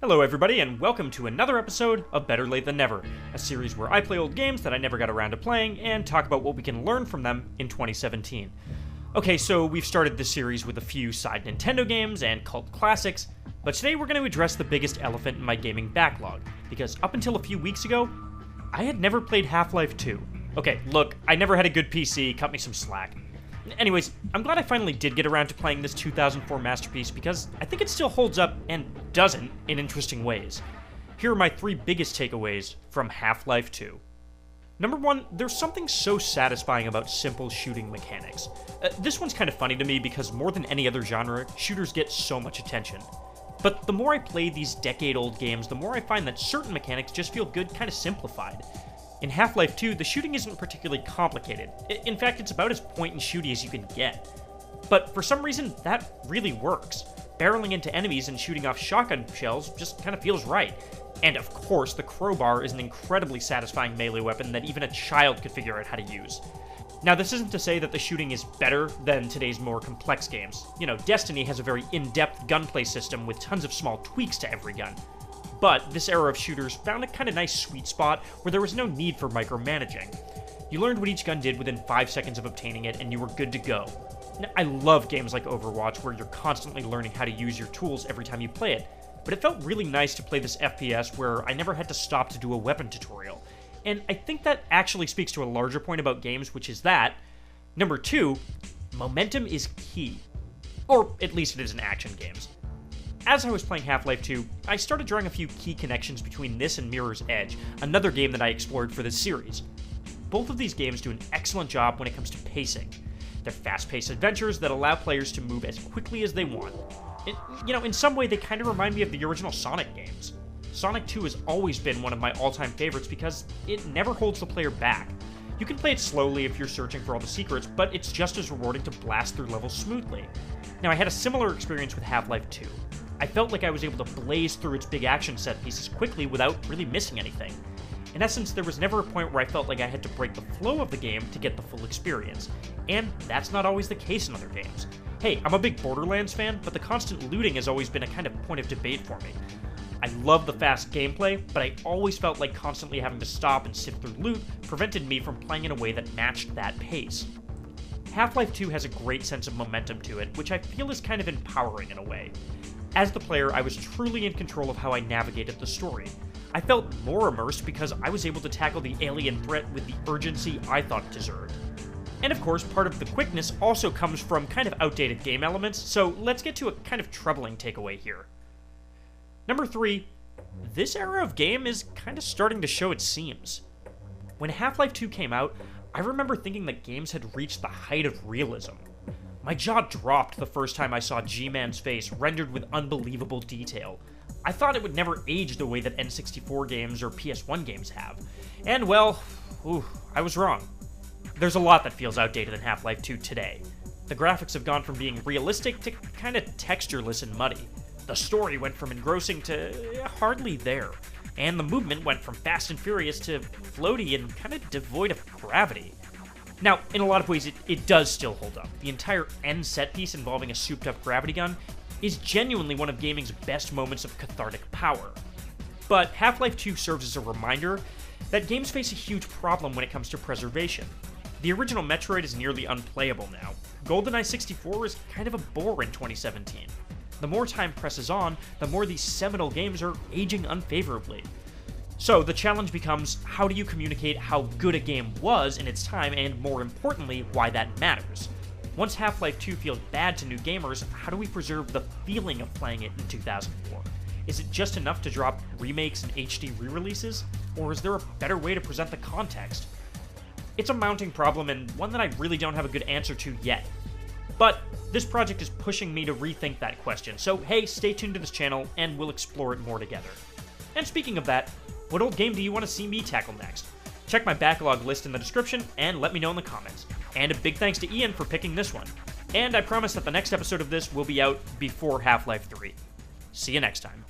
Hello everybody, and welcome to another episode of Better Late Than Never, a series where I play old games that I never got around to playing and talk about what we can learn from them in 2017. Okay, so we've started this series with a few side Nintendo games and cult classics, but today we're going to address the biggest elephant in my gaming backlog, because up until a few weeks ago, I had never played Half-Life 2. Okay, look, I never had a good PC, cut me some slack. Anyways, I'm glad I finally did get around to playing this 2004 masterpiece because I think it still holds up and doesn't in interesting ways. Here are my three biggest takeaways from Half-Life 2. Number one, there's something so satisfying about simple shooting mechanics. This one's kind of funny to me because more than any other genre, shooters get so much attention. But the more I play these decade-old games, the more I find that certain mechanics just feel good, kind of simplified. In Half-Life 2, the shooting isn't particularly complicated. In fact, it's about as point-and-shooty as you can get. But for some reason, that really works. Barreling into enemies and shooting off shotgun shells just kind of feels right. And of course, the crowbar is an incredibly satisfying melee weapon that even a child could figure out how to use. Now, this isn't to say that the shooting is better than today's more complex games. You know, Destiny has a very in-depth gunplay system with tons of small tweaks to every gun. But this era of shooters found a kind of nice sweet spot where there was no need for micromanaging. You learned what each gun did within 5 seconds of obtaining it, and you were good to go. Now, I love games like Overwatch where you're constantly learning how to use your tools every time you play it, but it felt really nice to play this FPS where I never had to stop to do a weapon tutorial. And I think that actually speaks to a larger point about games, which is that, number two, momentum is key. Or at least it is in action games. As I was playing Half-Life 2, I started drawing a few key connections between this and Mirror's Edge, another game that I explored for this series. Both of these games do an excellent job when it comes to pacing. They're fast-paced adventures that allow players to move as quickly as they want. In some way, they kind of remind me of the original Sonic games. Sonic 2 has always been one of my all-time favorites because it never holds the player back. You can play it slowly if you're searching for all the secrets, but it's just as rewarding to blast through levels smoothly. Now, I had a similar experience with Half-Life 2. I felt like I was able to blaze through its big action set pieces quickly without really missing anything. In essence, there was never a point where I felt like I had to break the flow of the game to get the full experience. And that's not always the case in other games. Hey, I'm a big Borderlands fan, but the constant looting has always been a kind of point of debate for me. I love the fast gameplay, but I always felt like constantly having to stop and sift through loot prevented me from playing in a way that matched that pace. Half-Life 2 has a great sense of momentum to it, which I feel is kind of empowering in a way. As the player, I was truly in control of how I navigated the story. I felt more immersed because I was able to tackle the alien threat with the urgency I thought it deserved. And of course, part of the quickness also comes from kind of outdated game elements, so let's get to a kind of troubling takeaway here. Number 3, this era of game is kind of starting to show its seams. When Half-Life 2 came out, I remember thinking that games had reached the height of realism. My jaw dropped the first time I saw G-Man's face rendered with unbelievable detail. I thought it would never age the way that N64 games or PS1 games have. And well, I was wrong. There's a lot that feels outdated in Half-Life 2 today. The graphics have gone from being realistic to kind of textureless and muddy. The story went from engrossing to hardly there. And the movement went from fast and furious to floaty and kind of devoid of gravity. Now, in a lot of ways, it does still hold up. The entire end set piece involving a souped-up gravity gun is genuinely one of gaming's best moments of cathartic power. But Half-Life 2 serves as a reminder that games face a huge problem when it comes to preservation. The original Metroid is nearly unplayable now. GoldenEye 64 is kind of a bore in 2017. The more time presses on, the more these seminal games are aging unfavorably. So the challenge becomes, how do you communicate how good a game was in its time, and more importantly, why that matters? Once Half-Life 2 feels bad to new gamers, how do we preserve the feeling of playing it in 2004? Is it just enough to drop remakes and HD re-releases? Or is there a better way to present the context? It's a mounting problem, and one that I really don't have a good answer to yet. But this project is pushing me to rethink that question, so hey, stay tuned to this channel, and we'll explore it more together. And speaking of that, what old game do you want to see me tackle next? Check my backlog list in the description and let me know in the comments. And a big thanks to Ian for picking this one. And I promise that the next episode of this will be out before Half-Life 3. See you next time.